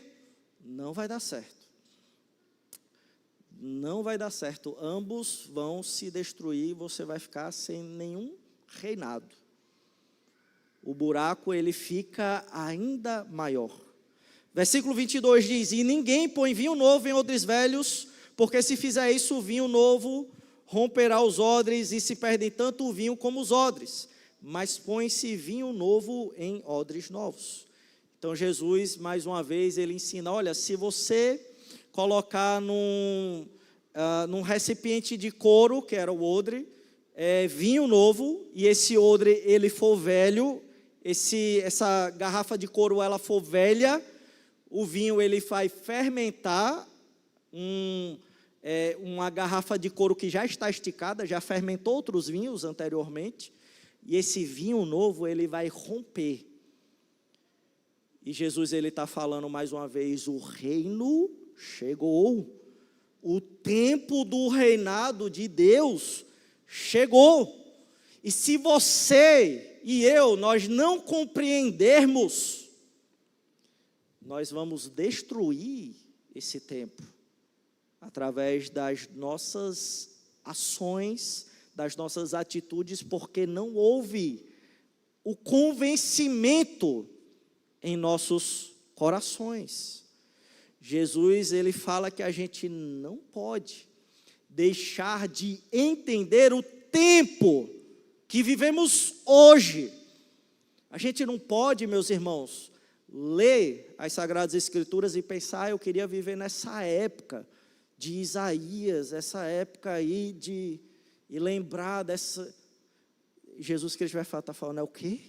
não vai dar certo. Não vai dar certo. Ambos vão se destruir e você vai ficar sem nenhum reinado. O buraco ele fica ainda maior. Versículo 22 diz, e ninguém põe vinho novo em odres velhos, porque se fizer isso, o vinho novo romperá os odres, e se perdem tanto o vinho como os odres. Mas põe-se vinho novo em odres novos. Então Jesus, mais uma vez, ele ensina, olha, se você colocar num recipiente de couro, que era o odre, vinho novo, e esse odre ele for velho, essa garrafa de couro ela for velha, o vinho ele vai fermentar, uma garrafa de couro que já está esticada, já fermentou outros vinhos anteriormente, e esse vinho novo ele vai romper. E Jesus ele está falando mais uma vez, o reino chegou, o tempo do reinado de Deus chegou. E se você e eu, nós não compreendermos, nós vamos destruir esse tempo, através das nossas ações, das nossas atitudes, porque não houve o convencimento em nossos corações. Jesus, ele fala que a gente não pode deixar de entender o tempo que vivemos hoje. A gente não pode, meus irmãos, ler as Sagradas Escrituras e pensar, eu queria viver nessa época de Isaías, essa época aí e lembrar dessa... Jesus que a gente vai estar falando é o quê?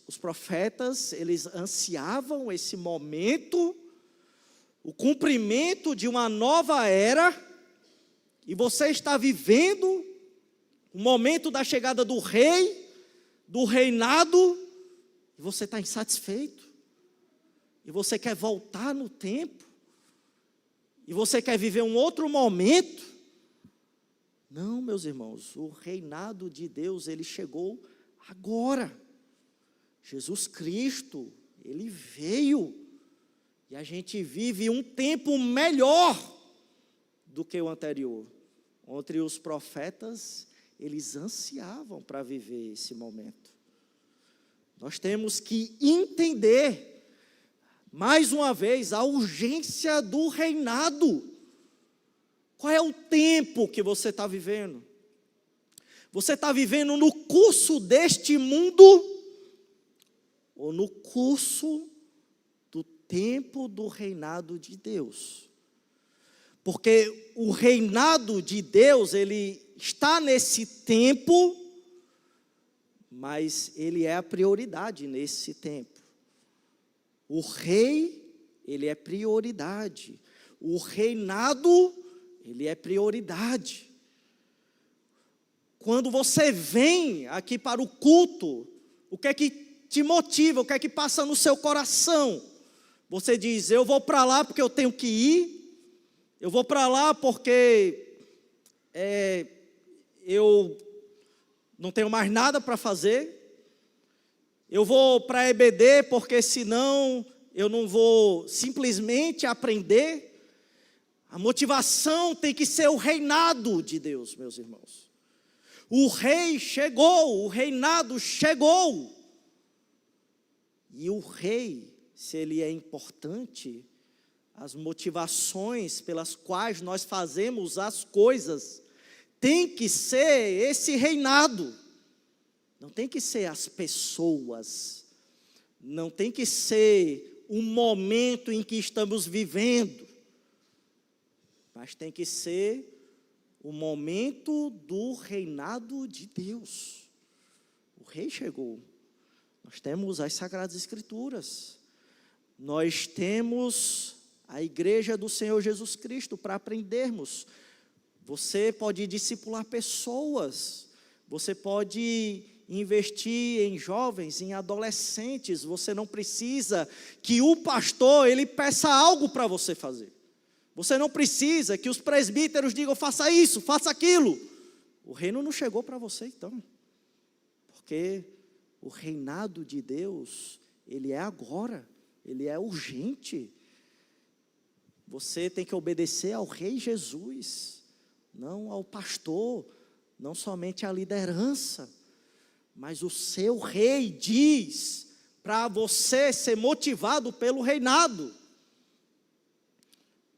Os profetas, eles ansiavam esse momento, o cumprimento de uma nova era, e você está vivendo o momento da chegada do rei, do reinado, e você está insatisfeito. e você quer voltar no tempo, e você quer viver um outro momento. Não, meus irmãos, o reinado de Deus, ele chegou agora. Jesus Cristo, ele veio, e a gente vive um tempo melhor do que o anterior. Entre os profetas, eles ansiavam para viver esse momento. Nós temos que entender, mais uma vez, a urgência do reinado. Qual é o tempo que você está vivendo? Você está vivendo no curso deste mundo ou no curso do tempo do reinado de Deus? Porque o reinado de Deus, ele está nesse tempo, mas ele é a prioridade nesse tempo. O rei, ele é prioridade. O reinado, ele é prioridade. Quando você vem aqui para o culto, o que é que te motiva, o que é que passa no seu coração? Você diz, eu vou para lá porque eu tenho que ir, eu vou para lá porque eu não tenho mais nada para fazer, eu vou para a EBD porque senão eu não vou simplesmente aprender. A motivação tem que ser o reinado de Deus, meus irmãos. O rei chegou, o reinado chegou. E o rei, se ele é importante, as motivações pelas quais nós fazemos as coisas, tem que ser esse reinado. Não tem que ser as pessoas. Não tem que ser o momento em que estamos vivendo. Mas tem que ser o momento do reinado de Deus. O rei chegou. Nós temos as Sagradas Escrituras. Nós temos a igreja do Senhor Jesus Cristo para aprendermos. Você pode discipular pessoas. Você pode investir em jovens, em adolescentes. Você não precisa que o pastor ele peça algo para você fazer. Você não precisa que os presbíteros digam, faça isso, faça aquilo. O reino não chegou para você então. Porque o reinado de Deus, ele é agora, ele é urgente. Você tem que obedecer ao Rei Jesus, não ao pastor, não somente à liderança. Mas o seu rei diz para você ser motivado pelo reinado.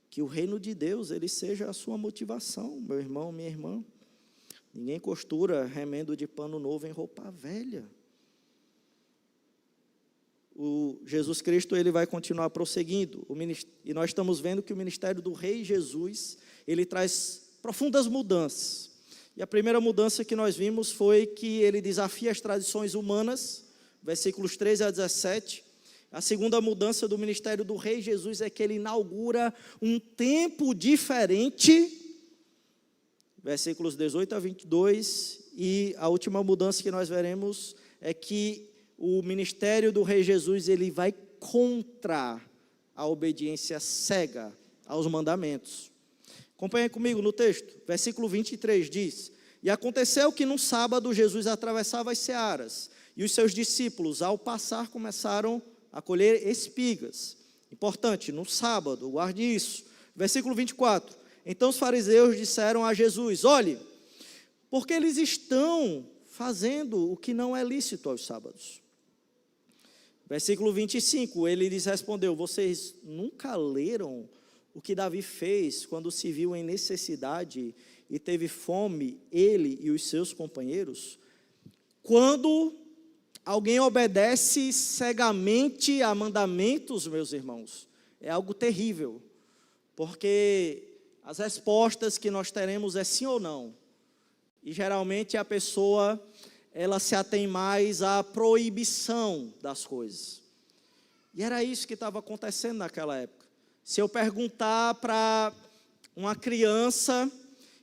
Que o reino de Deus, ele seja a sua motivação, meu irmão, minha irmã. Ninguém costura remendo de pano novo em roupa velha. O Jesus Cristo, ele vai continuar prosseguindo. E nós estamos vendo que o ministério do Rei Jesus, ele traz profundas mudanças. E a primeira mudança que nós vimos foi que ele desafia as tradições humanas, versículos 13 a 17. A segunda mudança do ministério do Rei Jesus é que ele inaugura um tempo diferente, versículos 18 a 22, e a última mudança que nós veremos é que o ministério do Rei Jesus, ele vai contra a obediência cega aos mandamentos. Acompanhe comigo no texto, versículo 23 diz, e aconteceu que num sábado Jesus atravessava as searas, e os seus discípulos, ao passar, começaram a colher espigas. Importante, no sábado, guarde isso. Versículo 24. Então os fariseus disseram a Jesus, olhe, porque eles estão fazendo o que não é lícito aos sábados. Versículo 25, ele lhes respondeu, vocês nunca leram o que Davi fez quando se viu em necessidade e teve fome, ele e os seus companheiros? Quando alguém obedece cegamente a mandamentos, meus irmãos, é algo terrível, porque as respostas que nós teremos é sim ou não, e geralmente a pessoa, ela se atém mais à proibição das coisas, e era isso que estava acontecendo naquela época. Se eu perguntar para uma criança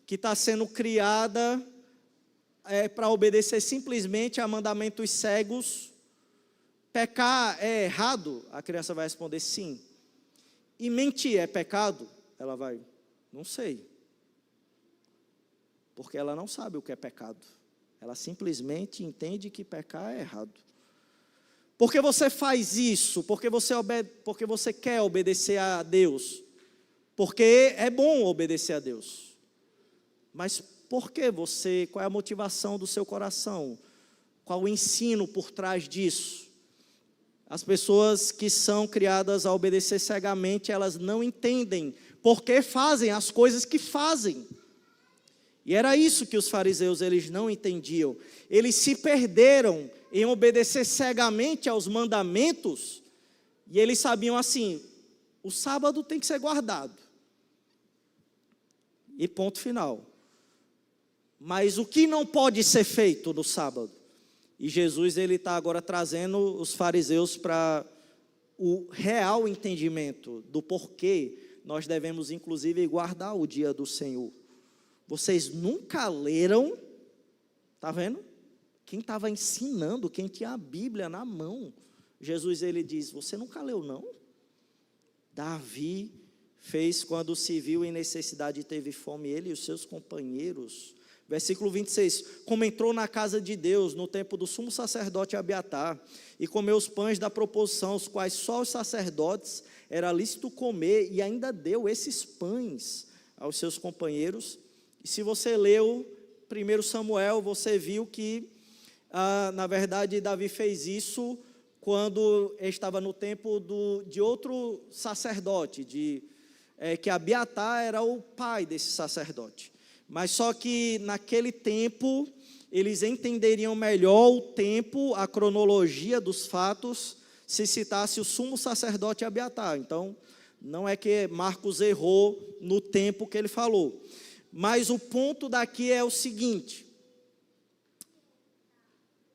que está sendo criada para obedecer simplesmente a mandamentos cegos, pecar é errado? A criança vai responder sim. E mentir é pecado? Ela vai, não sei. Porque ela não sabe o que é pecado. Ela simplesmente entende que pecar é errado. Por que você faz isso? Porque você quer obedecer a Deus. Porque é bom obedecer a Deus. Mas por que você? Qual é a motivação do seu coração? Qual o ensino por trás disso? As pessoas que são criadas a obedecer cegamente, elas não entendem por que fazem as coisas que fazem. E era isso que os fariseus, eles não entendiam. Eles se perderam em obedecer cegamente aos mandamentos, e eles sabiam assim, o sábado tem que ser guardado. E ponto final. Mas o que não pode ser feito no sábado? E Jesus, ele está agora trazendo os fariseus para o real entendimento do porquê nós devemos, inclusive, guardar o dia do Senhor. Vocês nunca leram, está vendo? Quem estava ensinando, quem tinha a Bíblia na mão. Jesus, ele diz, você nunca leu não? Davi fez quando se viu em necessidade e teve fome, ele e os seus companheiros. Versículo 26, como entrou na casa de Deus, no tempo do sumo sacerdote Abiatar, e comeu os pães da proposição, os quais só os sacerdotes era lícito comer, e ainda deu esses pães aos seus companheiros. E se você leu 1 Samuel, você viu que, na verdade, Davi fez isso quando estava no tempo de outro sacerdote, que Abiatar era o pai desse sacerdote. Mas só que naquele tempo, eles entenderiam melhor o tempo, a cronologia dos fatos, se citasse o sumo sacerdote Abiatar. Então, não é que Marcos errou no tempo que ele falou. Mas o ponto daqui é o seguinte: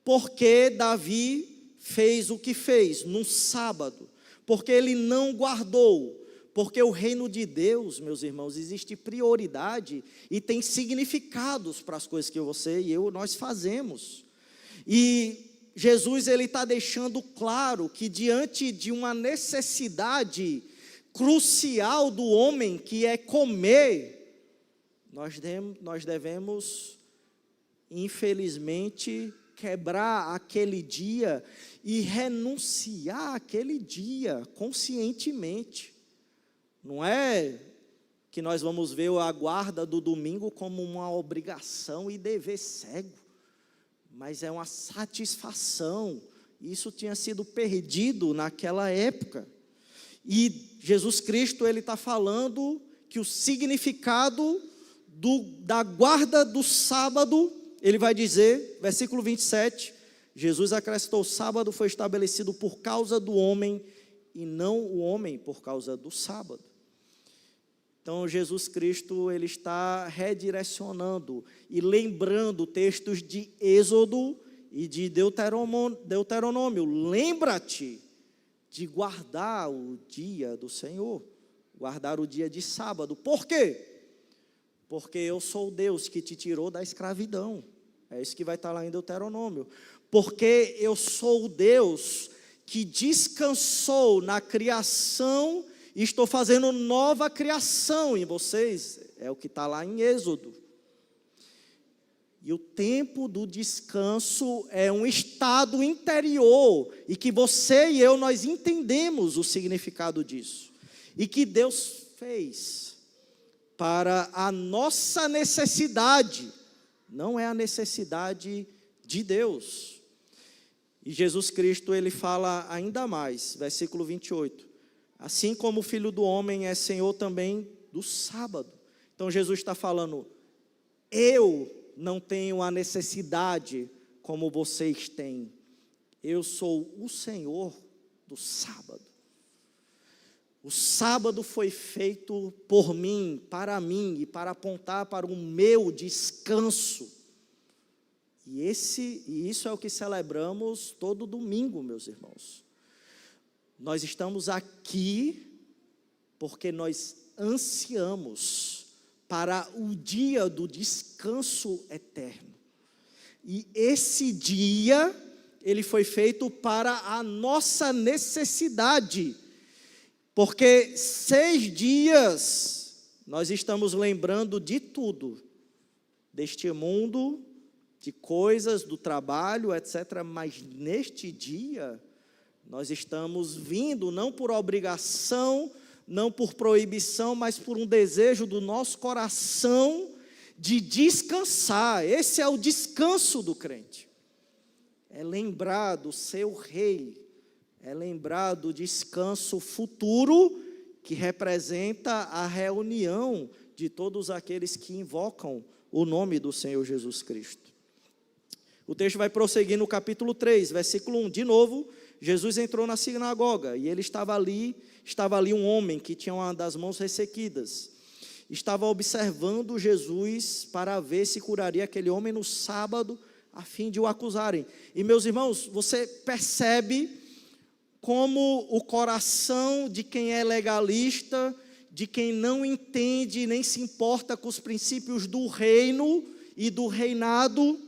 por que Davi fez o que fez no sábado? Porque ele não guardou. Porque o reino de Deus, meus irmãos, existe prioridade e tem significados para as coisas que você e nós fazemos. E Jesus, ele está deixando claro que diante de uma necessidade crucial do homem, que é comer, nós devemos, infelizmente, quebrar aquele dia e renunciar àquele dia conscientemente. Não é que nós vamos ver a guarda do domingo como uma obrigação e dever cego, mas é uma satisfação. Isso tinha sido perdido naquela época. E Jesus Cristo, ele está falando que o significado da guarda do sábado, ele vai dizer, versículo 27, Jesus acrescentou, o sábado foi estabelecido por causa do homem, e não o homem por causa do sábado. Então, Jesus Cristo, ele está redirecionando e lembrando textos de Êxodo e de Deuteronômio. Lembra-te de guardar o dia do Senhor, guardar o dia de sábado. Por quê? Porque eu sou o Deus que te tirou da escravidão. É isso que vai estar lá em Deuteronômio. Porque eu sou o Deus que descansou na criação e estou fazendo nova criação em vocês. É o que está lá em Êxodo. E o tempo do descanso é um estado interior, e que você e eu, nós entendemos o significado disso. E que Deus fez para a nossa necessidade, não é a necessidade de Deus. E Jesus Cristo, ele fala ainda mais, versículo 28. Assim como o Filho do Homem é Senhor também do sábado. Então Jesus está falando, eu não tenho a necessidade como vocês têm. Eu sou o Senhor do sábado. O sábado foi feito por mim, e para apontar para o meu descanso. E isso é o que celebramos todo domingo, meus irmãos. Nós estamos aqui porque nós ansiamos para o dia do descanso eterno. E esse dia, ele foi feito para a nossa necessidade. Porque 6 dias nós estamos lembrando de tudo, deste mundo, de coisas, do trabalho, etc. Mas neste dia, nós estamos vindo não por obrigação, não por proibição, mas por um desejo do nosso coração de descansar. Esse é o descanso do crente. É lembrar do seu rei, é lembrar do descanso futuro que representa a reunião de todos aqueles que invocam o nome do Senhor Jesus Cristo. O texto vai prosseguir no capítulo 3, versículo 1. De novo, Jesus entrou na sinagoga e ele estava ali um homem que tinha uma das mãos ressequidas. Estava observando Jesus para ver se curaria aquele homem no sábado, a fim de o acusarem. E, meus irmãos, você percebe como o coração de quem é legalista, de quem não entende nem se importa com os princípios do reino e do reinado,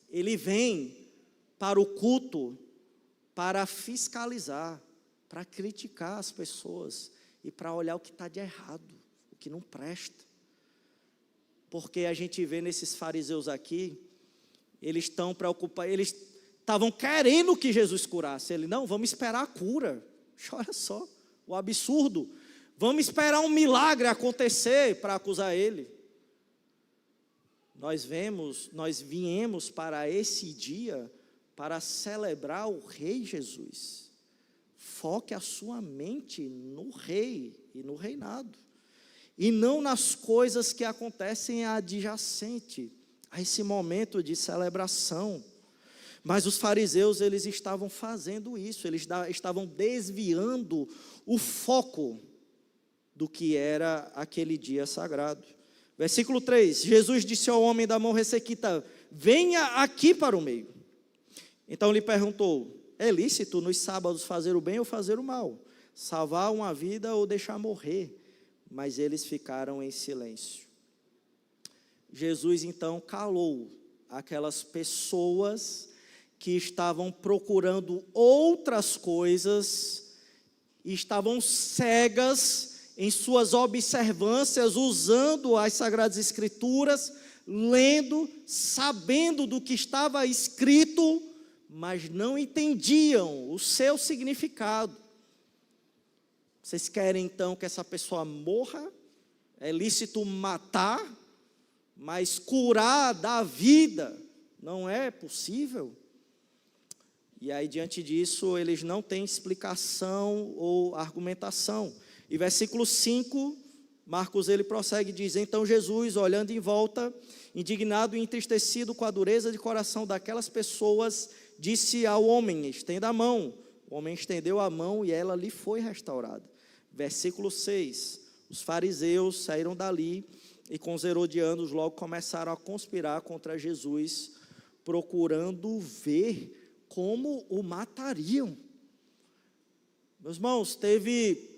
ele vem para o culto para fiscalizar, para criticar as pessoas e para olhar o que está de errado, o que não presta. Porque a gente vê nesses fariseus aqui, eles estão preocupados, eles estavam querendo que Jesus curasse. Ele, não, vamos esperar a cura. Olha só, o absurdo. Vamos esperar um milagre acontecer para acusar ele. Nós viemos para esse dia para celebrar o Rei Jesus. Foque a sua mente no Rei e no reinado, e não nas coisas que acontecem adjacente a esse momento de celebração. Mas os fariseus, eles estavam fazendo isso, eles estavam desviando o foco do que era aquele dia sagrado. Versículo 3, Jesus disse ao homem da mão ressequida, venha aqui para o meio. Então lhe perguntou, é lícito nos sábados fazer o bem ou fazer o mal? Salvar uma vida ou deixar morrer? Mas eles ficaram em silêncio. Jesus então calou aquelas pessoas que estavam procurando outras coisas, e estavam cegas em suas observâncias, usando as Sagradas Escrituras, lendo, sabendo do que estava escrito, mas não entendiam o seu significado. Vocês querem então que essa pessoa morra? É lícito matar, mas curar da vida não é possível? E aí, diante disso, eles não têm explicação ou argumentação. E versículo 5, Marcos ele prossegue e diz, então Jesus, olhando em volta, indignado e entristecido com a dureza de coração daquelas pessoas, disse ao homem, estenda a mão. O homem estendeu a mão e ela lhe foi restaurada. Versículo 6, os fariseus saíram dali e com os herodianos logo começaram a conspirar contra Jesus, procurando ver como o matariam. Meus irmãos, teve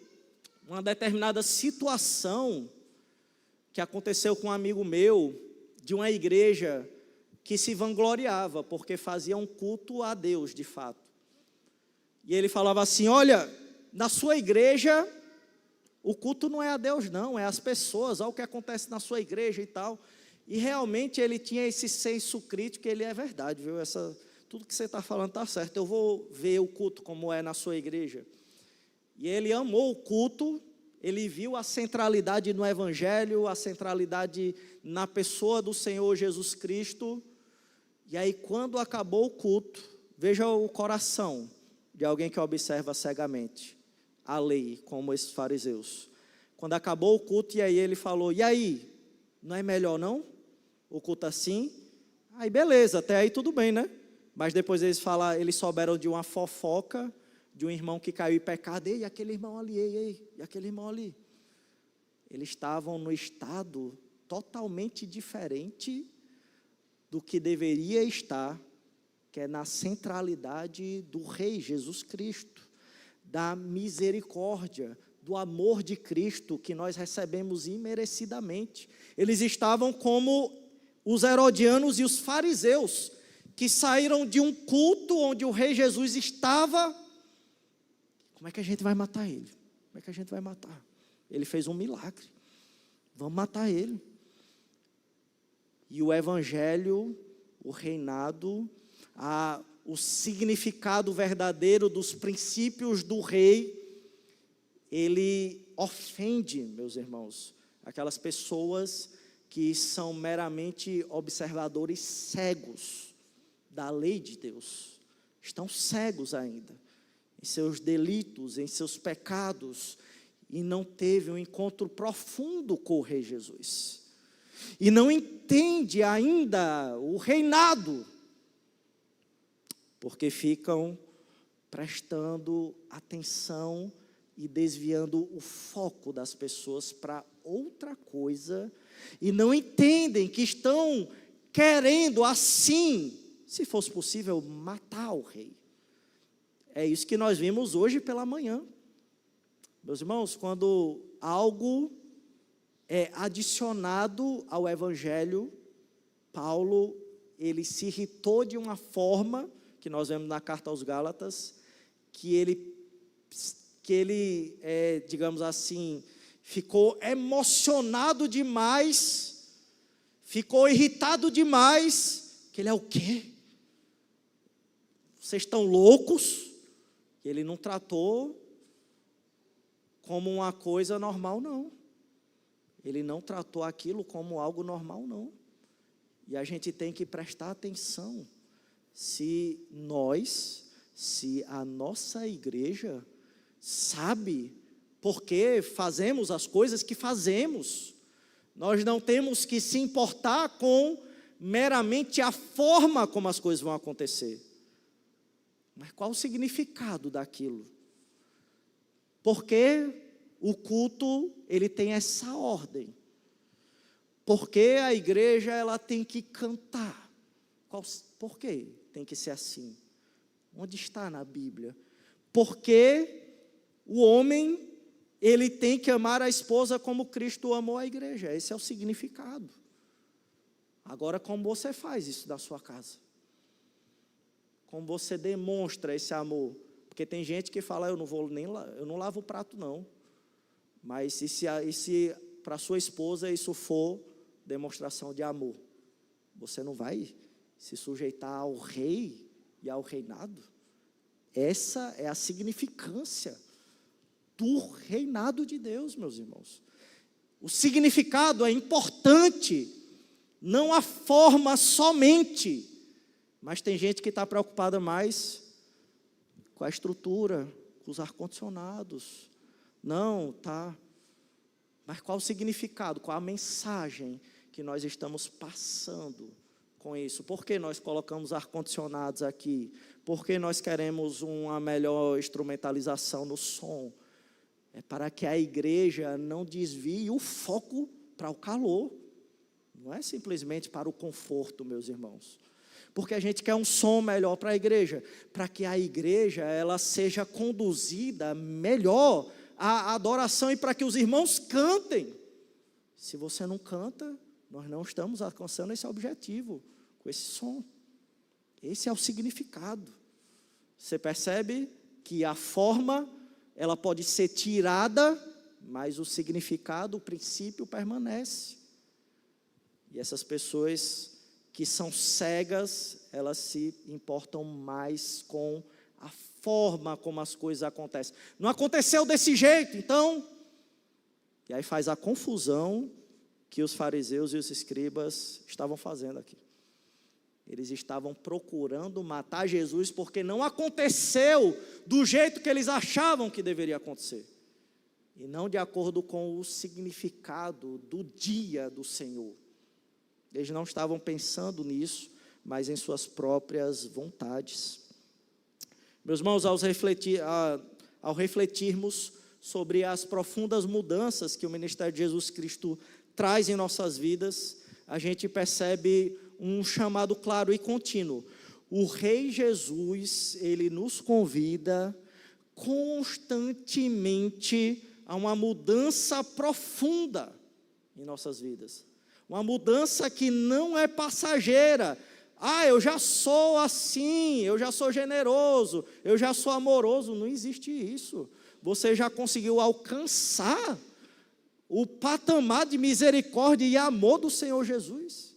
uma determinada situação que aconteceu com um amigo meu, de uma igreja que se vangloriava, porque fazia um culto a Deus, de fato. E ele falava assim, olha, na sua igreja, o culto não é a Deus não, é as pessoas, olha o que acontece na sua igreja e tal. E realmente ele tinha esse senso crítico, ele é verdade, viu? Tudo que você está falando está certo, eu vou ver o culto como é na sua igreja. E ele amou o culto, ele viu a centralidade no Evangelho, a centralidade na pessoa do Senhor Jesus Cristo. E aí, quando acabou o culto, veja o coração de alguém que observa cegamente a lei, como esses fariseus. Quando acabou o culto, e aí ele falou, e aí, não é melhor não? O culto assim? Aí beleza, até aí tudo bem, né? Mas depois eles souberam de uma fofoca, de um irmão que caiu em pecado, ei, aquele irmão ali, e aquele irmão ali. Eles estavam no estado totalmente diferente do que deveria estar, que é na centralidade do Rei Jesus Cristo, da misericórdia, do amor de Cristo que nós recebemos imerecidamente. Eles estavam como os herodianos e os fariseus, que saíram de um culto onde o rei Jesus estava. Como é que a gente vai matar ele? Como é que a gente vai matar? Ele fez um milagre. Vamos matar ele. E o evangelho, o reinado, o significado verdadeiro dos princípios do rei, ele ofende, meus irmãos, aquelas pessoas que são meramente observadores cegos da lei de Deus. Estão cegos ainda em seus delitos, em seus pecados, e não teve um encontro profundo com o rei Jesus. E não entende ainda o reinado, porque ficam prestando atenção e desviando o foco das pessoas para outra coisa, e não entendem que estão querendo assim, se fosse possível, matar o rei. É isso que nós vimos hoje pela manhã. Meus irmãos, quando algo é adicionado ao evangelho, Paulo, ele se irritou de uma forma, que nós vemos na carta aos Gálatas, que ele digamos assim, ficou emocionado demais, ficou irritado demais, que ele é o quê? Vocês estão loucos? Ele não tratou como uma coisa normal, não. Ele não tratou aquilo como algo normal, não. E a gente tem que prestar atenção se a nossa igreja sabe por que fazemos as coisas que fazemos. Nós não temos que se importar com meramente a forma como as coisas vão acontecer. Mas qual o significado daquilo? Porque o culto, ele tem essa ordem. Porque a igreja, ela tem que cantar. Por que tem que ser assim? Onde está na Bíblia? Porque o homem, ele tem que amar a esposa como Cristo amou a igreja. Esse é o significado. Agora, como você faz isso da sua casa? Como você demonstra esse amor? Porque tem gente que fala, eu não lavo o prato não. Mas se para sua esposa isso for demonstração de amor, você não vai se sujeitar ao rei e ao reinado? Essa é a significância do reinado de Deus, meus irmãos. O significado é importante, não a forma somente. Mas tem gente que está preocupada mais com a estrutura, com os ar-condicionados. Não, tá. Mas qual o significado, qual a mensagem que nós estamos passando com isso? Por que nós colocamos ar-condicionados aqui? Por que nós queremos uma melhor instrumentalização no som? É para que a igreja não desvie o foco para o calor. Não é simplesmente para o conforto, meus irmãos. Porque a gente quer um som melhor para a igreja, para que a igreja ela seja conduzida melhor à adoração e para que os irmãos cantem. Se você não canta, nós não estamos alcançando esse objetivo com esse som. Esse é o significado. Você percebe que a forma ela pode ser tirada, mas o significado, o princípio permanece. E essas pessoas que são cegas, elas se importam mais com a forma como as coisas acontecem. Não aconteceu desse jeito, então. E aí faz a confusão que os fariseus e os escribas estavam fazendo aqui. Eles estavam procurando matar Jesus porque não aconteceu do jeito que eles achavam que deveria acontecer. E não de acordo com o significado do dia do Senhor. Eles não estavam pensando nisso, mas em suas próprias vontades. Meus irmãos, ao refletirmos sobre as profundas mudanças que o ministério de Jesus Cristo traz em nossas vidas, a gente percebe um chamado claro e contínuo. O Rei Jesus, ele nos convida constantemente a uma mudança profunda em nossas vidas. Uma mudança que não é passageira, eu já sou assim, eu já sou generoso, eu já sou amoroso. Não existe isso. Você já conseguiu alcançar o patamar de misericórdia e amor do Senhor Jesus.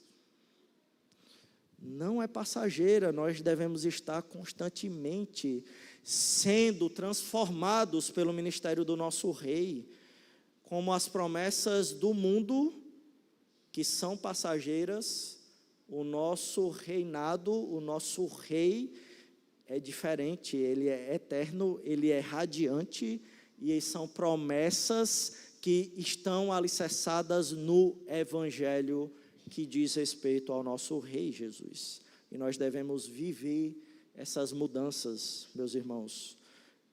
Não é passageira, nós devemos estar constantemente sendo transformados pelo ministério do nosso Rei, como as promessas do mundo, que são passageiras, o nosso reinado, o nosso Rei é diferente, ele é eterno, ele é radiante, e são promessas que estão alicerçadas no Evangelho que diz respeito ao nosso Rei Jesus. E nós devemos viver essas mudanças, meus irmãos.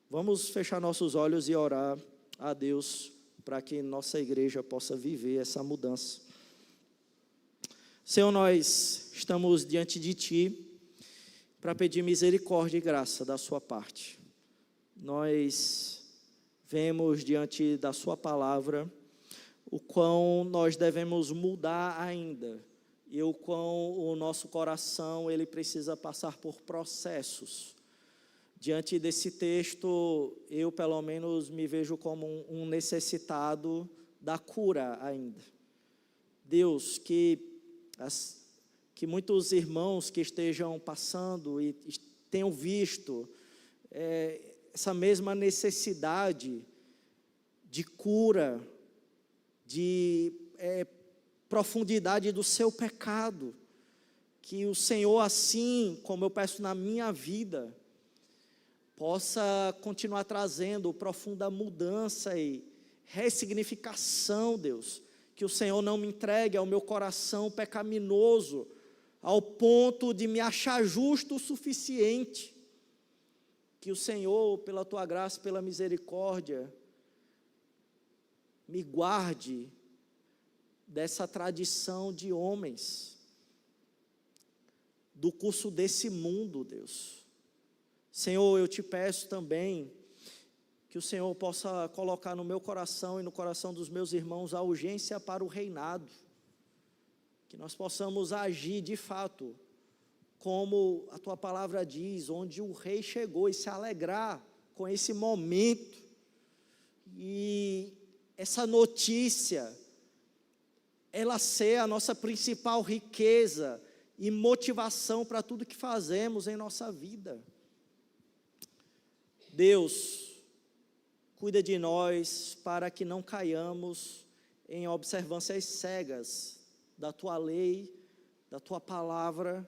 Vamos fechar nossos olhos e orar a Deus para que nossa igreja possa viver essa mudança. Senhor, nós estamos diante de Ti para pedir misericórdia e graça da Sua parte. Nós vemos diante da Sua palavra o quão nós devemos mudar ainda, e o quão o nosso coração ele precisa passar por processos. Diante desse texto, eu pelo menos me vejo como um necessitado da cura ainda. Deus, que muitos irmãos que estejam passando e tenham visto essa mesma necessidade de cura, de profundidade do seu pecado, que o Senhor, assim como eu peço na minha vida, possa continuar trazendo profunda mudança e ressignificação, Deus, que o Senhor não me entregue ao meu coração pecaminoso, ao ponto de me achar justo o suficiente, que o Senhor, pela Tua graça, pela misericórdia, me guarde dessa tradição de homens, do curso desse mundo, Deus. Senhor, eu te peço também que o Senhor possa colocar no meu coração e no coração dos meus irmãos a urgência para o reinado, que nós possamos agir de fato, como a Tua palavra diz, onde o Rei chegou, e se alegrar com esse momento, e essa notícia, ela ser a nossa principal riqueza e motivação para tudo que fazemos em nossa vida. Deus, cuida de nós para que não caiamos em observâncias cegas da Tua lei, da Tua palavra,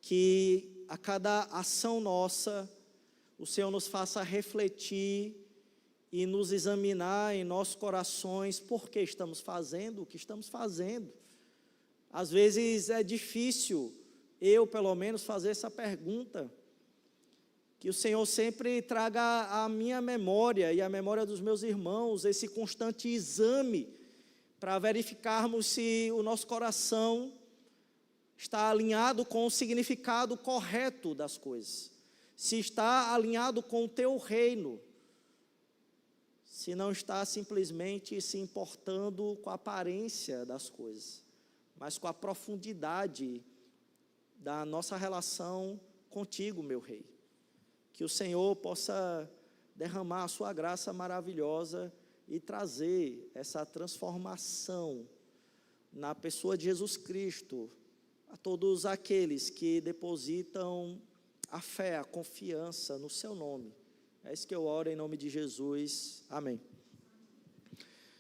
que a cada ação nossa, o Senhor nos faça refletir e nos examinar em nossos corações, por que estamos fazendo o que estamos fazendo. Às vezes é difícil, eu pelo menos, fazer essa pergunta, que o Senhor sempre traga à minha memória e à memória dos meus irmãos, esse constante exame, para verificarmos se o nosso coração está alinhado com o significado correto das coisas, se está alinhado com o Teu reino, se não está simplesmente se importando com a aparência das coisas, mas com a profundidade da nossa relação contigo, meu Rei. Que o Senhor possa derramar a Sua graça maravilhosa e trazer essa transformação na pessoa de Jesus Cristo a todos aqueles que depositam a fé, a confiança no Seu nome. É isso que eu oro em nome de Jesus. Amém.